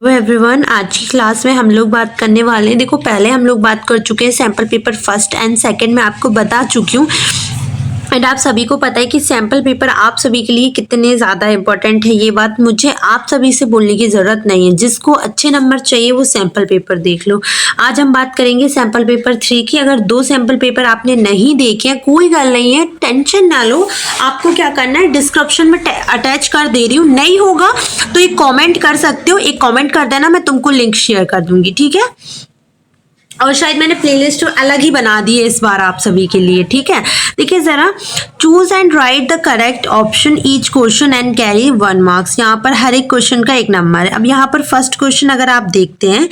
Hello everyone, आज की class में हम लोग बात करने वाले हैं। देखो, पहले हम लोग बात कर चुके हैं sample paper first and second में, आपको बता चुकी हूँ। एंड आप सभी को पता है कि सैम्पल पेपर आप सभी के लिए कितने ज़्यादा इंपॉर्टेंट है। ये बात मुझे आप सभी से बोलने की ज़रूरत नहीं है। जिसको अच्छे नंबर चाहिए वो सैम्पल पेपर देख लो। आज हम बात करेंगे सैम्पल पेपर 3 की। अगर 2 सैम्पल पेपर आपने नहीं देखे हैं, कोई गल नहीं है, टेंशन ना लो। आपको क्या करना है, डिस्क्रिप्शन में अटैच कर दे रही हूँ। नहीं होगा तो एक कॉमेंट कर सकते हो, एक कॉमेंट कर देना, मैं तुमको लिंक शेयर कर दूंगी, ठीक है। और शायद मैंने प्लेलिस्ट अलग ही बना दी है इस बार आप सभी के लिए, ठीक है। देखिए जरा, choose and right the correct option each question and carry 1 marks. यहाँ पर हर एक क्वेश्चन का 1 नंबर है। अब यहाँ पर फर्स्ट क्वेश्चन अगर आप देखते हैं,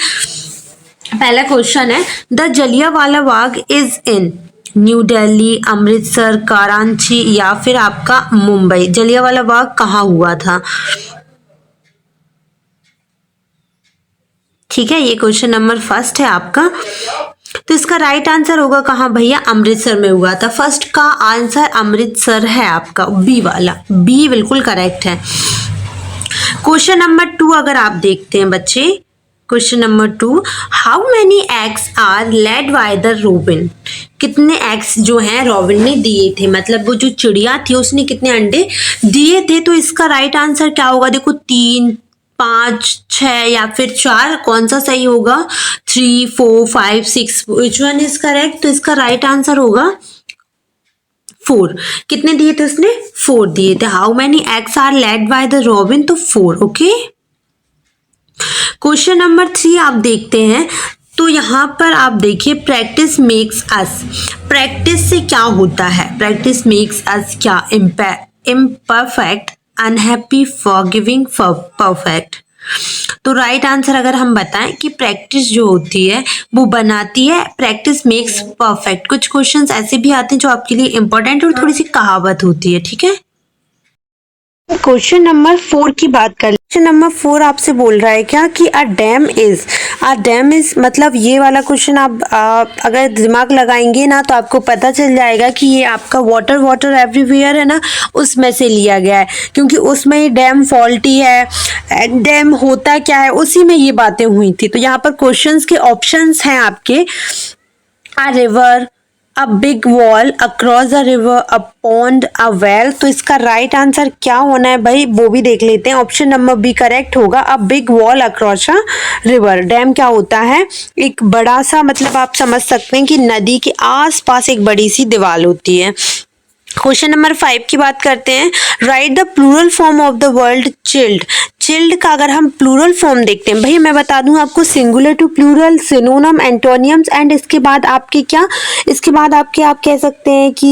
पहला क्वेश्चन है, the Jallianwala Bagh is in new Delhi, Amritsar, Karachi या फिर आपका मुंबई। जलियांवाला बाग कहाँ हुआ था, ठीक है। ये क्वेश्चन नंबर फर्स्ट है आपका। तो इसका राइट आंसर होगा कहाँ भैया, अमृतसर में हुआ था। फर्स्ट का आंसर अमृतसर है आपका, बी वाला, बी बिल्कुल करेक्ट है। क्वेश्चन नंबर 2 अगर आप देखते हैं बच्चे, question number 2, how many eggs are laid by the robin. कितने एग्स जो हैं रॉबिन ने दिए थे, मतलब वो जो चिड़िया थी उसने कितने अंडे दिए थे। तो इसका राइट आंसर क्या होगा, देखो 3, 5, 6 या फिर 4, कौन सा सही होगा, 3, 4, 5, 6, विच वन इज करेक्ट। तो इसका राइट आंसर होगा 4। कितने दिए थे उसने, 4 दिए थे। How many eggs are laid by the robin, तो 4, ओके। क्वेश्चन नंबर 3 आप देखते हैं, तो यहाँ पर आप देखिए, प्रैक्टिस मेक्स अस। प्रैक्टिस से क्या होता है, प्रैक्टिस मेक्स अस क्या, इम्परफेक्ट, अनहैप्पी, फॉरगिविंग, परफेक्ट। तो राइट आंसर अगर हम बताएं कि प्रैक्टिस जो होती है वो बनाती है, प्रैक्टिस मेक्स परफेक्ट। कुछ क्वेश्चंस ऐसे भी आते हैं जो आपके लिए इंपॉर्टेंट और थोड़ी सी कहावत होती है, ठीक है। क्वेश्चन नंबर 4 की बात कर, क्वेश्चन नंबर 4 आपसे बोल रहा है क्या कि अ डैम इज मतलब ये वाला क्वेश्चन आप अगर दिमाग लगाएंगे ना तो आपको पता चल जाएगा कि ये आपका वाटर एवरीवेयर है ना, उसमें से लिया गया है, क्योंकि उसमें डैम फॉल्टी है, डैम होता क्या है, उसी में ये बातें हुई थी। तो यहाँ पर क्वेश्चंस के ऑप्शंस हैं आपके, a river, a big wall, across a river, a pond, a well. तो इसका राइट आंसर क्या होना है भाई, वो भी देख लेते हैं। ऑप्शन नंबर बी करेक्ट होगा, a big wall across a river. Dam क्या होता है, एक बड़ा सा, मतलब आप समझ सकते हैं कि नदी के आसपास एक बड़ी सी दीवार होती है। क्वेश्चन नंबर 5 की बात करते हैं, right the plural form of the word child. Child का अगर हम प्लूरल फॉर्म देखते हैं, भैया मैं बता दूं आपको, singular to plural, synonym, antonyms, and इसके बाद आपके क्या, इसके बाद आपके आप कह सकते हैं कि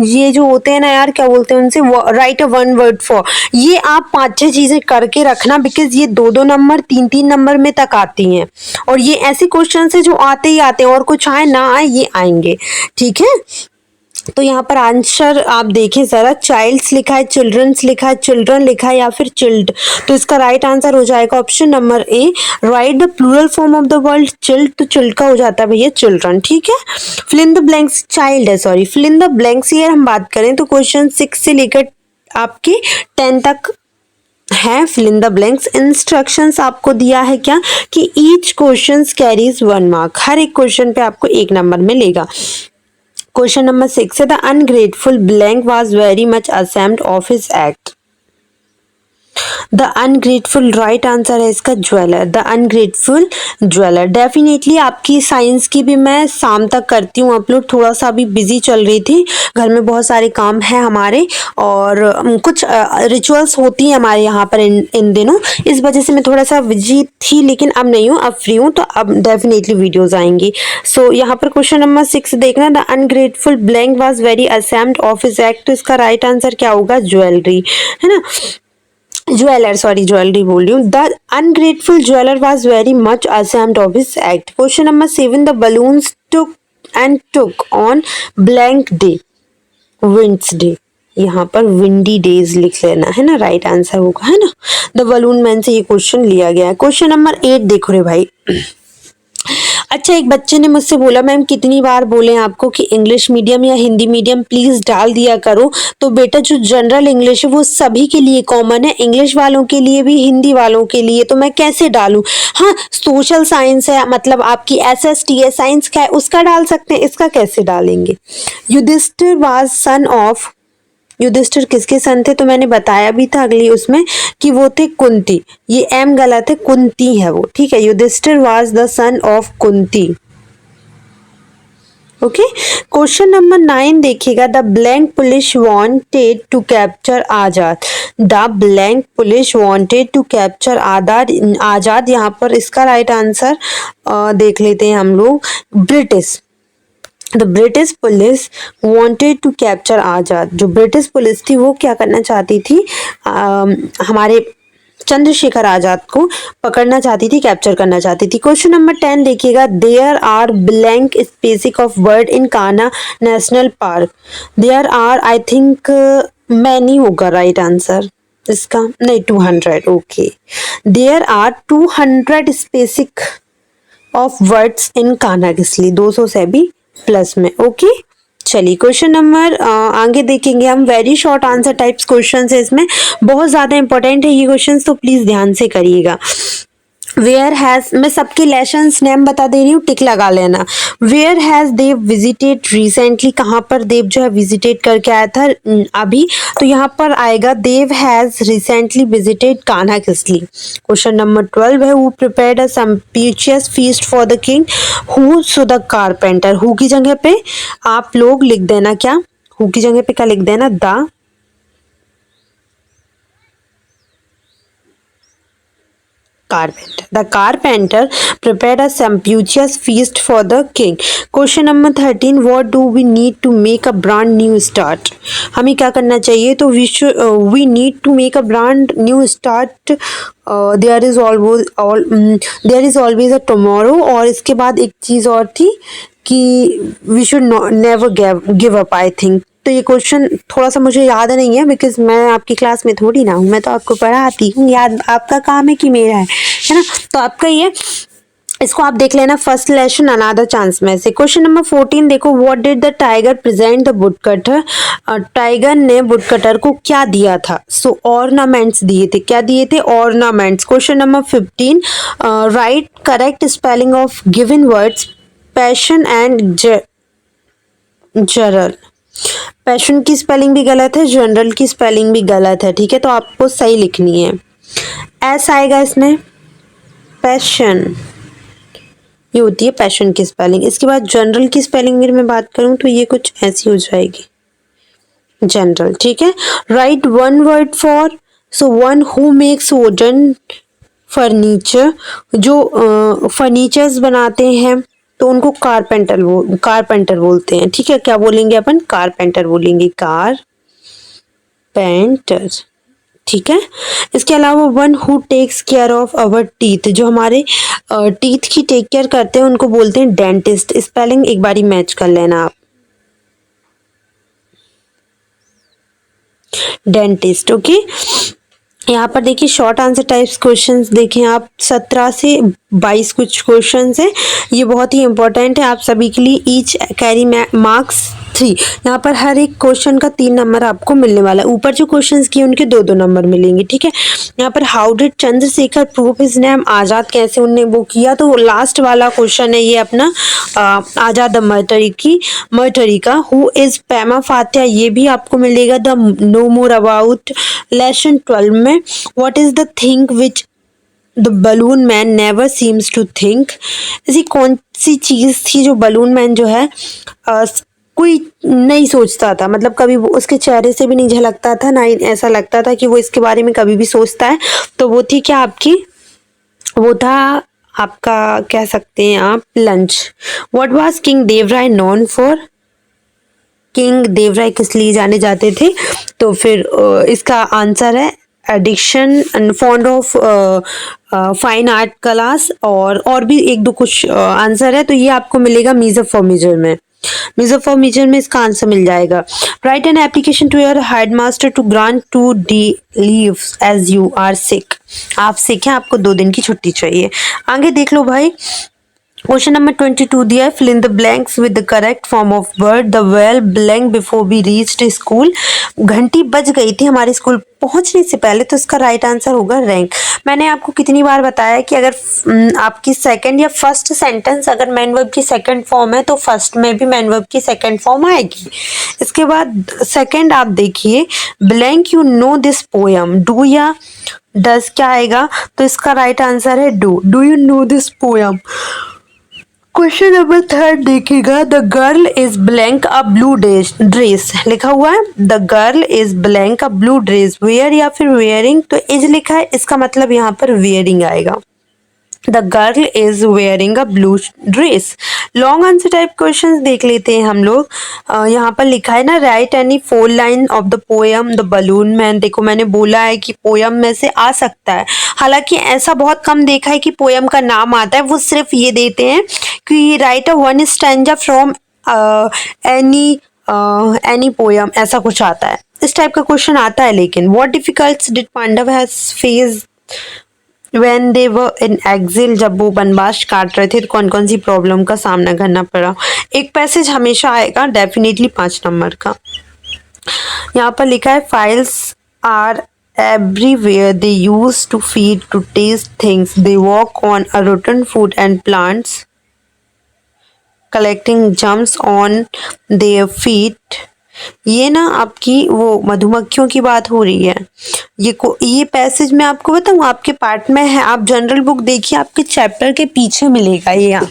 ये जो होते हैं ना यार, क्या बोलते हैं उनसे, राइट अ 1 वर्ड फॉर। ये आप 5-6 चीजें करके रखना, बिकॉज ये 2-2 नंबर, 3-3 नंबर में तक आती हैं, और ये ऐसे क्वेश्चन है जो आते ही आते हैं, और कुछ आए ना आए ये आएंगे, ठीक है। तो यहाँ पर आंसर आप देखें जरा, चाइल्ड्स लिखा है, चिल्ड्रंस लिखा है, चिल्ड्रन लिखा है या फिर चिल्ड। तो इसका राइट आंसर हो जाएगा option number A, right the plural form of the word child. तो चिल्ड का हो जाता है भैया चिल्ड्रन, ठीक है। Fill in the blanks, child है, sorry, fill in the blanks. ईयर हम बात करें तो क्वेश्चन 6 से लेकर आपके 10 तक है। Fill in the blanks instructions आपको दिया है क्या, कि ईच क्वेश्चन कैरीज 1 मार्क, हर एक क्वेश्चन पे आपको 1 नंबर मिलेगा। क्वेश्चन नंबर 6 है, the ungrateful blank was very much ashamed of his act. The ungrateful right answer है इसका jeweller, the ungrateful jeweller. Definitely आपकी साइंस की भी मैं शाम तक करती हूँ अपलोड, थोड़ा सा अभी बिजी चल रही थी, घर में बहुत सारे काम हैं हमारे, और कुछ रिचुअल्स होती हैं हमारे यहाँ पर इन दिनों, इस वजह से मैं थोड़ा सा बिजी थी, लेकिन अब नहीं हूँ, अब फ्री हूँ, तो अब डेफिनेटली वीडियोज आएंगी। सो यहाँ पर क्वेश्चन नंबर 6 देखना, the ungrateful blank was very ashamed of his act. तो इसका राइट आंसर क्या होगा, ज्वेलरी, है ना, ज्वेलर, सॉरी ज्वेलरी बोल रही हूँ। The ungrateful jeweller was very much ashamed of his act. Question number 7, the balloons took on blank day, winds day. यहाँ पर विंडी डेज लिख लेना है ना, राइट आंसर होगा, है ना। द बलून मैन से ये क्वेश्चन लिया गया है। क्वेश्चन नंबर 8 देखो रे भाई, अच्छा, एक बच्चे ने मुझसे बोला मैम कितनी बार बोले आपको कि इंग्लिश मीडियम या हिंदी मीडियम प्लीज डाल दिया करो। तो बेटा जो जनरल इंग्लिश है वो सभी के लिए कॉमन है, इंग्लिश वालों के लिए भी हिंदी वालों के लिए, तो मैं कैसे डालूं? हाँ, सोशल साइंस है, मतलब आपकी SST है, साइंस का है, उसका डाल सकते हैं, इसका कैसे डालेंगे? Yudhishthir was son of, Yudhishthir किसके सन थे? तो मैंने बताया भी था अगली उसमें कि वो थे कुंती। ये एम गलत है, कुंती है वो, ठीक है। Yudhishthir was the son of Kunti. Okay, question number 9 देखिएगा। The blank police wanted to capture Azad. The blank police wanted to capture Azad, यहाँ पर इसका राइट आंसर देख लेते हैं हम लोग, British. The British police wanted to capture Azad. जो ब्रिटिश पुलिस थी वो क्या करना चाहती थी? हमारे चंद्रशेखर आजाद को पकड़ना चाहती थी, कैप्चर करना चाहती थी। क्वेश्चन नंबर 10 देखिएगा। There are blank species of bird in Kanha national park. There are, I think many होगा राइट आंसर इसका, नहीं 200। Okay, there are 200 species of words in Kanha, किसलिए 200 से भी प्लस में। ओके, चलिए क्वेश्चन नंबर आगे देखेंगे हम। Very short answer types question है इसमें, बहुत ज्यादा इंपॉर्टेंट है ये क्वेश्चन, तो प्लीज ध्यान से करिएगा। वेयर हैज, मैं सबके लेशंस नेम बता दे रही हूँ, टिक लगा लेना। Where has Dev visited recently, कहाँ पर देव जो है विजिटेट करके आया था अभी, तो यहाँ पर आएगा Dev has recently visited Kanha Kisli. Question number 12 है। Who prepared a sumptuous feast for the king. Who, so the carpenter. Who की जगह पे आप लोग लिख देना क्या, हु की जगह पे क्या लिख देना, the carpenter. The carpenter prepared a sumptuous feast for the king. Question number 13. What do we need to make a brand new start? हमें क्या करना चाहिए? तो we need to make a brand new start. There is always a tomorrow. और इसके बाद एक चीज और थी कि we should never give up, I think. तो ये क्वेश्चन थोड़ा सा मुझे याद नहीं है, बिकॉज मैं आपकी क्लास में थोड़ी ना हूँ, मैं तो आपको पढ़ाती हूँ, याद आपका काम है कि मेरा है ना? तो आपका ये, इसको आप देख लेना फर्स्ट लेसन अनदर चांस में से। क्वेश्चन नंबर 14 देखो। What did the tiger present the woodcutter. Tiger ने वुडकटर को क्या दिया था? सो ऑर्नामेंट्स दिए थे। क्या दिए थे? Ornaments. Question number 15। Right correct spelling of given words passion and general. Passion की स्पेलिंग भी गलत है, जनरल की स्पेलिंग भी गलत है, ठीक है? तो आपको सही लिखनी है। एस आएगा इसमें, पैशन, ये होती है पैशन की स्पेलिंग। इसके बाद जनरल की स्पेलिंग अगर मैं बात करूं तो ये कुछ ऐसी हो जाएगी, जनरल, ठीक है? Right one word for, so one who makes wooden furniture. जो फर्नीचर्स बनाते हैं तो उनको कारपेंटर बोलते हैं, ठीक है? क्या बोलेंगे अपन? कारपेंटर बोलेंगे, कारपेंटर, ठीक है? इसके अलावा one who takes care of our teeth, जो हमारे टीथ की टेक केयर करते हैं उनको बोलते हैं डेंटिस्ट। स्पेलिंग एक बारी मैच कर लेना आप, डेंटिस्ट। ओके, यहाँ पर देखिए शॉर्ट आंसर टाइप्स क्वेश्चंस देखें आप, 17 से 22 कुछ क्वेश्चंस है, ये बहुत ही इंपॉर्टेंट है आप सभी के लिए। Each carry marks 3। यहाँ पर हर एक क्वेश्चन का 3 नंबर आपको मिलने वाला है। ऊपर जो क्वेश्चंस किए उनके 2-2 नंबर मिलेंगे, ठीक है? यहाँ पर how did Chandrashekhar prove his name, Azad कैसे उनने वो किया, तो लास्ट वाला क्वेश्चन है ये अपना आजाद मर्टरी का। हु इज पेमा फातिया, ये भी आपको मिलेगा the know more about lesson 12 में। What is the thing which the balloon man never seems to think, ऐसी कौन सी चीज थी जो बलून मैन जो है कोई नहीं सोचता था, मतलब कभी वो उसके चेहरे से भी नहीं झलकता था, ना ही ऐसा लगता था कि वो इसके बारे में कभी भी सोचता है। तो वो थी क्या आपकी, वो था आपका, कह सकते हैं आप, lunch. What was king Devaraya known for, king Devaraya किस लिए जाने जाते थे? तो फिर इसका आंसर है addiction and fond of fine art class, और भी एक दो कुछ आंसर है, तो ये आपको मिलेगा म्यूजिक फॉर मेजर में। म्यूजिक फॉर मेजर में इसका आंसर मिल जाएगा। Right an application to your headmaster to grant 2 day leave as you are sick. आप सिक हैं, आपको 2 दिन की छुट्टी चाहिए। आगे देख लो भाई, क्वेश्चन नंबर 22 दिया है, fill in the blanks with the correct form of word. The bell blank before we reached school. घंटी बज गई थी हमारे स्कूल पहुंचने से पहले, तो इसका राइट आंसर होगा रैंक। मैंने आपको कितनी बार बताया कि अगर आपकी सेकंड या फर्स्ट सेंटेंस अगर मैन वर्ब की सेकंड फॉर्म है तो फर्स्ट में भी मैन वर्ब की सेकंड फॉर्म आएगी। इसके बाद सेकंड आप देखिए, blank you know this poem, do या डज क्या आएगा, तो इसका राइट आंसर है do. Do you know this poem. Question number 3 देखिएगा, the girl is blank a blue dress लिखा हुआ है, the girl is blank a blue dress, where या फिर वेयरिंग, तो इज लिखा है, इसका मतलब यहाँ पर वेयरिंग आएगा। The girl is wearing a blue dress. Long answer type question देख लेते हैं हम लोग। यहाँ पर लिखा है ना, right any 4 line of the poem the balloon man. देखो मैंने बोला है कि पोयम में से आ सकता है, हालांकि ऐसा बहुत कम देखा है कि पोयम का नाम आता है, वो सिर्फ ये देते हैं कि right a 1 stanza from any poem, ऐसा कुछ आता है, इस टाइप का क्वेश्चन आता है। लेकिन what difficulties did Pandav has faced When they were in exile, जब वो वनवास काट रहे थे तो कौन कौन सी प्रॉब्लम का सामना करना पड़ा। एक पैसेज हमेशा आएगा डेफिनेटली 5 नंबर का। यहाँ पर लिखा है, flies are everywhere, they used to feed to taste things, they walk on a rotten food and plants collecting germs on their feet। ये ना आपकी वो मधुमक्खियों की बात हो रही है। ये पैसेज मैं आपको बताऊँ, आपके पार्ट में है, आप जनरल बुक देखिए, आपके चैप्टर के पीछे मिलेगा ये। यहाँ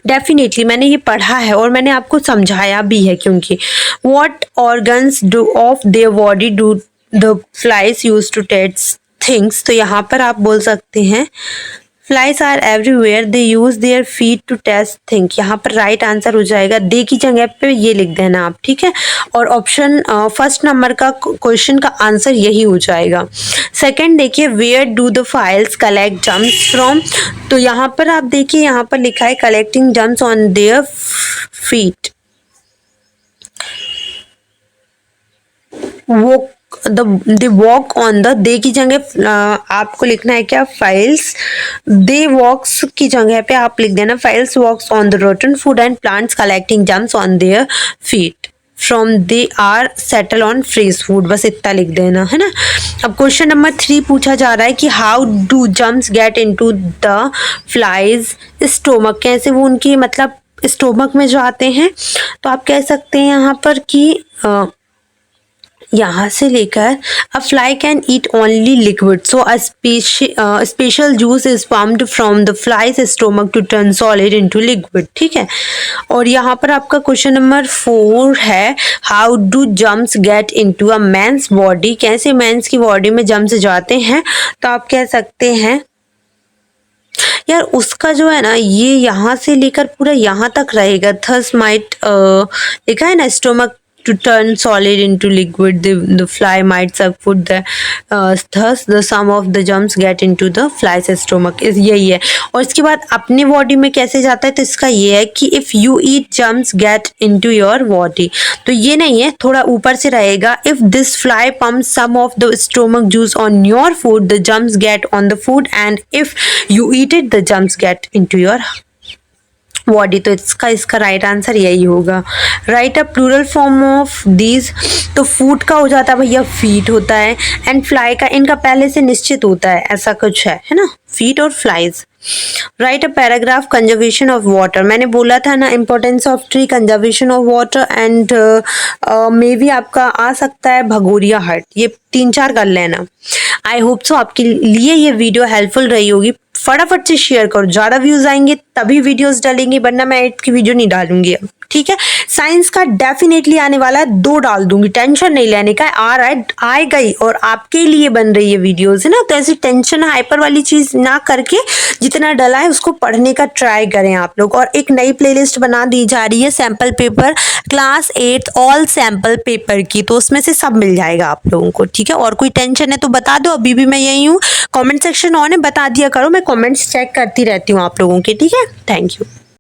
डेफिनेटली मैंने ये पढ़ा है और मैंने आपको समझाया भी है, क्योंकि what organs do of their body do the flies use to taste things, तो यहाँ पर आप बोल सकते हैं flies are everywhere, they use their feet to taste thing. यहाँ पर राइट आंसर हो जाएगा, दे की जगह पे ये लिख देना आप, ठीक है। और ऑप्शन फर्स्ट नंबर का क्वेश्चन का आंसर यही हो जाएगा। सेकंड देखिए, where do the flies collect germs from, तो यहाँ पर आप देखिए, यहाँ पर लिखा है collecting germs on their feet. वो they walk on the, they की जगह आपको लिखना है क्या, फाइल्स। दे वॉक्स की जगह पे आप लिख देना flies walks on the rotten food and plants collecting germs on their feet from they are settle on fresh food, बस इतना लिख देना है ना। अब क्वेश्चन नंबर 3 पूछा जा रहा है कि how do germs get into the flies stomach, कैसे वो उनकी मतलब स्टोमक में जो आते हैं, तो आप कह सकते हैं यहाँ पर कि यहाँ से लेकर a fly can eat only liquid, so a special juice is pumped from the flies stomach to turn solid into liquid, ठीक है। और यहाँ पर आपका क्वेश्चन नंबर 4 है, how do germs get into a man's body, कैसे men's की body में जम्स जाते हैं, तो आप कह सकते हैं यार उसका जो है ना, ये यहाँ से लेकर पूरा यहाँ तक रहेगा, थस माइट लिखा है ना, stomach to turn solid into liquid, the fly might suck food, thus the sum of the germs get into the fly's stomach, यही है। और इसके बाद अपने बॉडी में कैसे जाता है, तो इसका ये है कि if you eat germs get into your body, तो ये नहीं है, थोड़ा ऊपर से रहेगा। if this fly pumps some of the stomach juice on your food, the germs get on the food, and if you eat it, the germs get into your body, तो इसका राइट आंसर यही होगा। Right a plural form of these, तो food का हो जाता है भैया फीट होता है, एंड फ्लाई का इनका पहले से निश्चित होता है, ऐसा कुछ है ना, फीट और flies. Right a paragraph conservation of water, मैंने बोला था ना importance of tree, conservation of water, and मे भी आपका आ सकता है भगोरिया हट, ये 3-4 कर लेना। आई होप सो आपके लिए ये वीडियो हेल्पफुल रही होगी। फटाफट से शेयर करो, ज़्यादा व्यूज आएंगे तभी वीडियोस डालेंगे, वरना मैं 8th की वीडियो नहीं डालूंगी अब, ठीक है। साइंस का डेफिनेटली आने वाला है, 2 डाल दूंगी, टेंशन नहीं लेने का, आ रहा है, आएगा ही, और आपके लिए बन रही है वीडियोस, है ना। तो ऐसी टेंशन हाइपर वाली चीज ना करके जितना डला है उसको पढ़ने का ट्राई करें आप लोग। और एक नई प्लेलिस्ट बना दी जा रही है sample paper class 8 all sample paper की, तो उसमें से सब मिल जाएगा आप लोगों को, ठीक है। और कोई टेंशन है तो बता दो, अभी भी मैं यही हूँ, कमेंट सेक्शन ऑन है, बता दिया करो, मैं कमेंट्स चेक करती रहती हूँ आप लोगों के, ठीक है। Thank you.